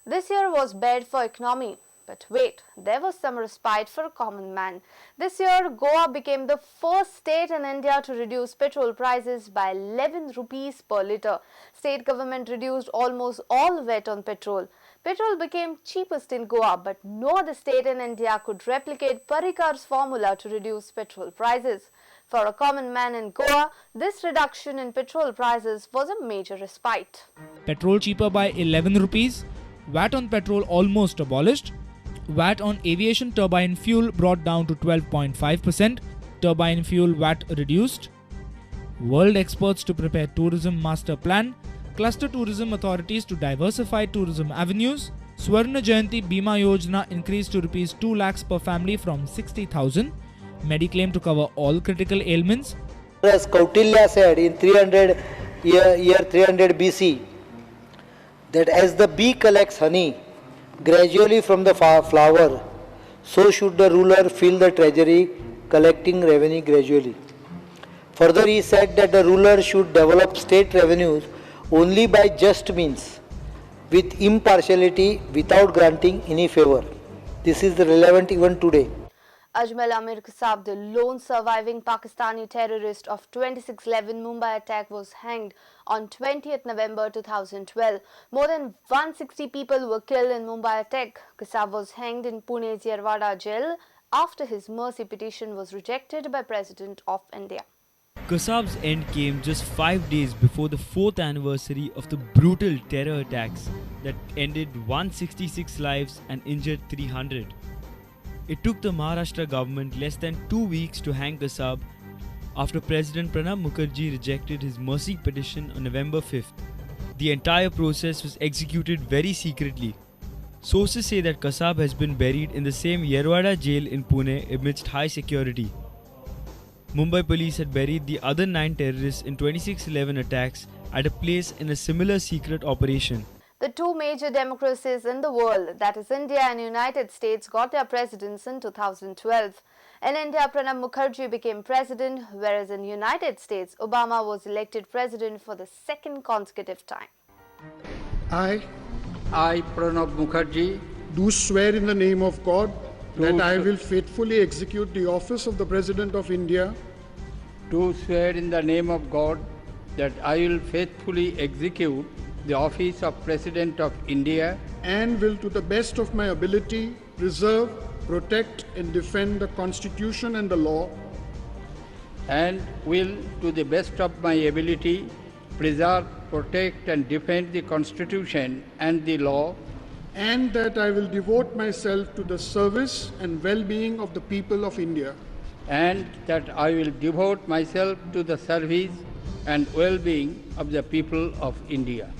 This year was bad for economy. But wait, there was some respite for a common man. This year, Goa became the first state in India to reduce petrol prices by 11 rupees per litre. State government reduced almost all VAT on petrol. Petrol became cheapest in Goa, but no other state in India could replicate Parikar's formula to reduce petrol prices. For a common man in Goa, this reduction in petrol prices was a major respite. Petrol cheaper by 11 rupees, VAT on petrol almost abolished, VAT on aviation turbine fuel brought down to 12.5%, turbine fuel VAT reduced, world experts to prepare tourism master plan, cluster tourism authorities to diversify tourism avenues, Swarna Jayanti Bima Yojana increased to Rs 2 lakhs per family from 60,000, Mediclaim to cover all critical ailments. As Kautilya said in 300 BC, that as the bee collects honey gradually from the flower, so should the ruler fill the treasury, collecting revenue gradually. Further, he said that the ruler should develop state revenues only by just means, with impartiality, without granting any favor. This is relevant even today. Ajmal Amir Kasab, the lone surviving Pakistani terrorist of 26/11 Mumbai attack, was hanged on 20th November 2012. More than 160 people were killed in Mumbai attack. Kasab was hanged in Pune's Yerwada jail after his mercy petition was rejected by President of India. Kasab's end came just 5 days before the 4th anniversary of the brutal terror attacks that ended 166 lives and injured 300. It took the Maharashtra government less than 2 weeks to hang Kasab after President Pranab Mukherjee rejected his mercy petition on November 5th. The entire process was executed very secretly. Sources say that Kasab has been buried in the same Yerwada jail in Pune amidst high security. Mumbai police had buried the other 9 terrorists in 26/11 attacks at a place in a similar secret operation. The two major democracies in the world, that is India and United States, got their presidents in 2012. In India, Pranab Mukherjee became president, whereas in United States, Obama was elected president for the second consecutive time. I, Pranab Mukherjee, do swear in the name of God that I will faithfully execute the office of the President of India. do swear in the name of God that I will faithfully execute the office of President of India And will, to the best of my ability, preserve, protect, and defend the Constitution and the law. and will, to the best of my ability, preserve, protect, and defend the Constitution and the law. And that I will devote myself to the service and well-being of the people of India. And that I will devote myself to the service and well-being of the people of India. –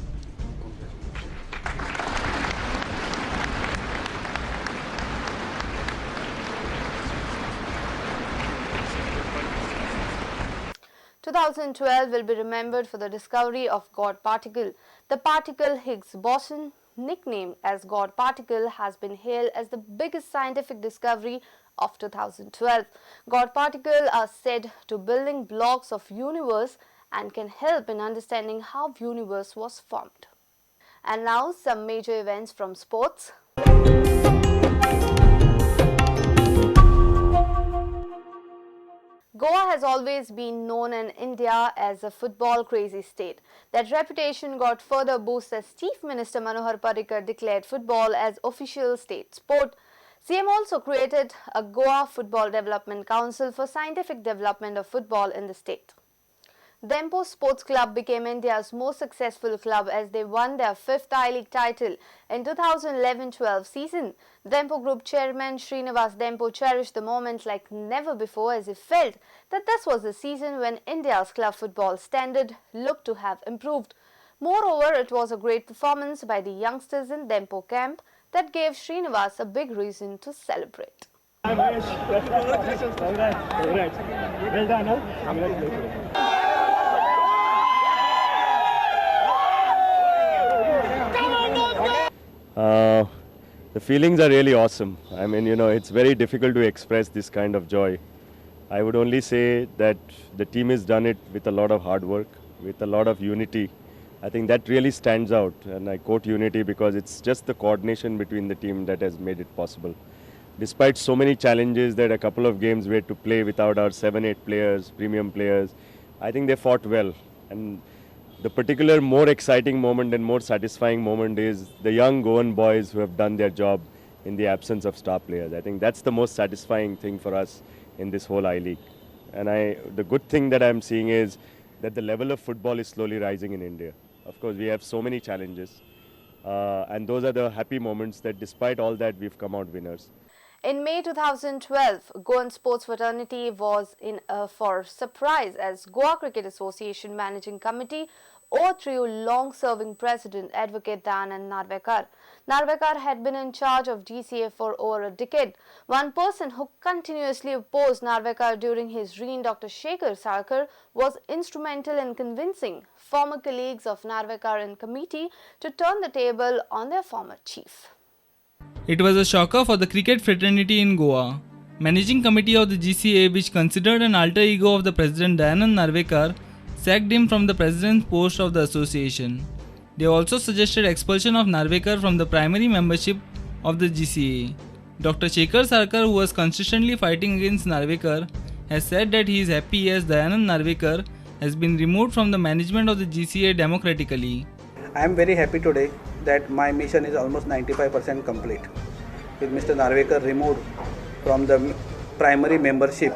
2012 will be remembered for the discovery of God particle. The particle Higgs boson, nicknamed as God particle, has been hailed as the biggest scientific discovery of 2012. God particles are said to building blocks of universe and can help in understanding how universe was formed. And now some major events from sports. Goa has always been known in India as a football crazy state. That reputation got further boost as Chief Minister Manohar Parrikar declared football as official state sport. CM also created a Goa Football Development Council for scientific development of football in the state. Dempo Sports Club became India's most successful club as they won their 5th I-League title in 2011-12 season. Dempo Group Chairman Srinivas Dempo cherished the moment like never before as he felt that this was the season when India's club football standard looked to have improved. Moreover, it was a great performance by the youngsters in Dempo camp that gave Srinivas a big reason to celebrate. Congratulations. Congrats. Well done, huh? Congratulations. The feelings are really awesome. I mean, it's very difficult to express this kind of joy. I would only say that the team has done it with a lot of hard work, with a lot of unity, I think that really stands out, and I quote unity because it's just the coordination between the team that has made it possible. Despite so many challenges that a couple of games we had to play without our 7-8 players, premium players, I think they fought well. And the particular more exciting moment and more satisfying moment is the young Goan boys who have done their job in the absence of star players. I think that's the most satisfying thing for us in this whole I-League. And the good thing that I'm seeing is that the level of football is slowly rising in India. Of course, we have so many challenges. And those are the happy moments that despite all that, we've come out winners. In May 2012, Goan sports fraternity was in for surprise as Goa Cricket Association Managing Committee overthrew long-serving President Advocate Dayanand Narvekar. Narvekar had been in charge of GCA for over a decade. One person who continuously opposed Narvekar during his reign, Dr. Shekhar Sarkar, was instrumental in convincing former colleagues of Narvekar and committee to turn the table on their former chief. It was a shocker for the cricket fraternity in Goa. Managing committee of the GCA, which considered an alter ego of the president Dayanand Narvekar, sacked him from the president's post of the association. They also suggested expulsion of Narvekar from the primary membership of the GCA. Dr. Shekhar Sarkar, who was consistently fighting against Narvekar, has said that he is happy as Dayanand Narvekar has been removed from the management of the GCA democratically. I am very happy today that my mission is almost 95% complete. With Mr. Narvekar removed from the primary membership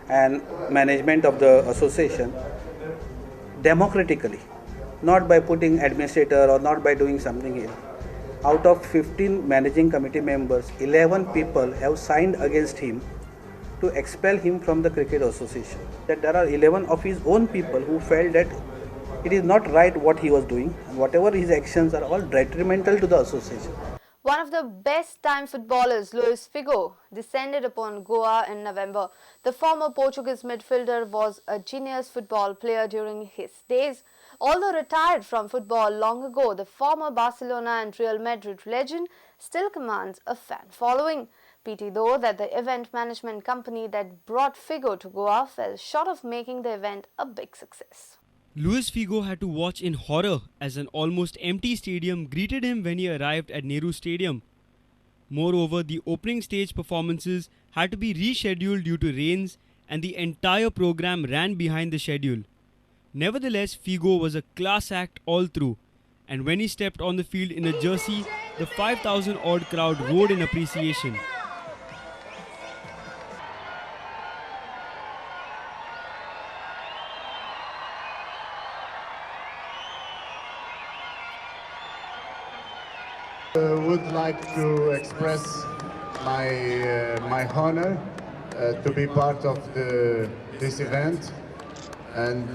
and management of the association democratically, not by putting administrator or not by doing something else. Out of 15 managing committee members, 11 people have signed against him to expel him from the cricket association. That there are 11 of his own people who felt that it is not right what he was doing, and whatever his actions are all detrimental to the association. One of the best time footballers, Luis Figo, descended upon Goa in November. The former Portuguese midfielder was a genius football player during his days. Although retired from football long ago, the former Barcelona and Real Madrid legend still commands a fan following. Pity though that the event management company that brought Figo to Goa fell short of making the event a big success. Luis Figo had to watch in horror as an almost empty stadium greeted him when he arrived at Nehru Stadium. Moreover, the opening stage performances had to be rescheduled due to rains and the entire program ran behind the schedule. Nevertheless, Figo was a class act all through, and when he stepped on the field in a jersey, the 5,000 odd crowd roared in appreciation. Would like to express my honor to be part of this event, and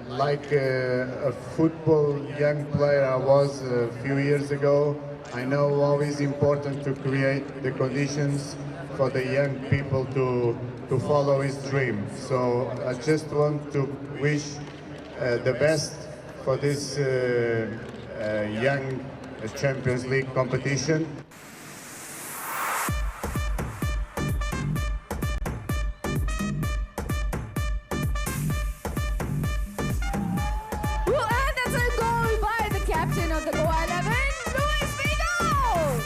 like a football young player I was a few years ago, I know always important to create the conditions for the young people to follow his dream. So I just want to wish the best for this young Champions League competition. And that's a goal by the captain of the Goa 11, Luis Figo!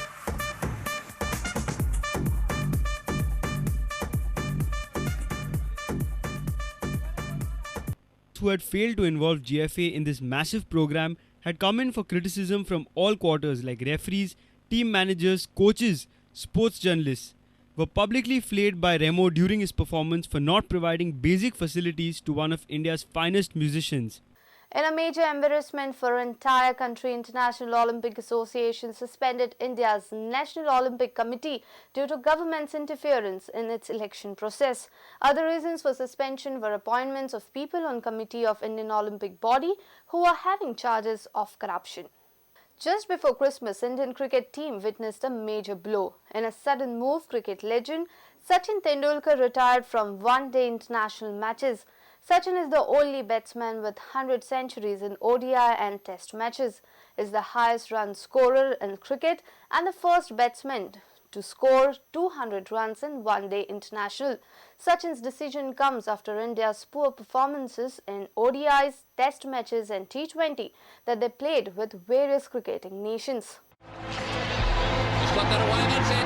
Who had failed to involve GFA in this massive program had come in for criticism from all quarters, like referees, team managers, coaches, sports journalists, were publicly flayed by Remo during his performance for not providing basic facilities to one of India's finest musicians. In a major embarrassment for entire country, International Olympic Association suspended India's National Olympic Committee due to government's interference in its election process. Other reasons for suspension were appointments of people on committee of Indian Olympic body who are having charges of corruption. Just before Christmas, Indian cricket team witnessed a major blow. In a sudden move, cricket legend Sachin Tendulkar retired from one-day international matches. Sachin is the only batsman with 100 centuries in ODI and Test matches, is the highest run scorer in cricket and the first batsman to score 200 runs in one-day international. Sachin's decision comes after India's poor performances in ODIs, Test matches and T20 that they played with various cricketing nations. He's got that away, that's it.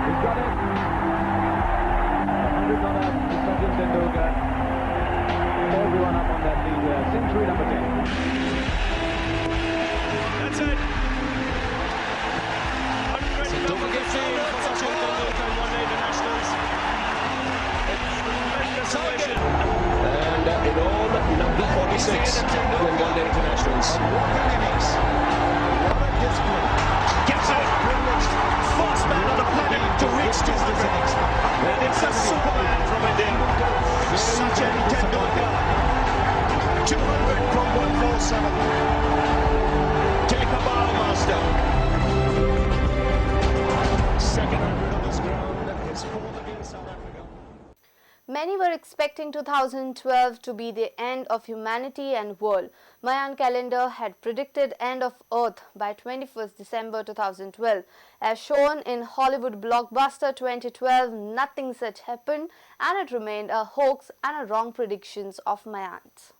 He's got it. 100 not out to Sachin Tendulkar. Everyone up on that lead here. Century number 10. That's it. Don't forget Sachin Tendulkar in one-day internationals. Tremendous ovations. And in all, number 46 in one-day internationals. What a discipline. Gets out. Fast man on the planet to reach 200. And it's a Superman from India. Sachin Tendulkar. 200 from 147. Take a bow, master. Second 100 on this ground is fourth against South Africa. Many were expecting 2012 to be the end of humanity and world. Mayan calendar had predicted end of Earth by 21st December 2012. As shown in Hollywood blockbuster 2012, nothing such happened and it remained a hoax and a wrong predictions of Mayans.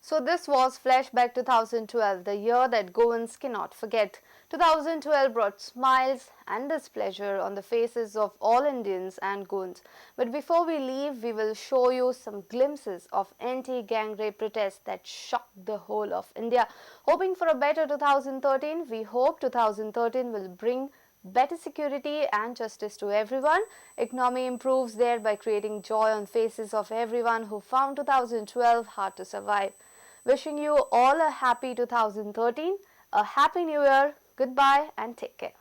So this was Flashback 2012, the year that Goans cannot forget. 2012 brought smiles and displeasure on the faces of all Indians and Goans. But before we leave, we will show you some glimpses of anti-gang rape protests that shocked the whole of India. Hoping for a better 2013, we hope 2013 will bring better security and justice to everyone. Economy improves there by creating joy on faces of everyone who found 2012 hard to survive. Wishing you all a happy 2013, a happy new year, goodbye and take care.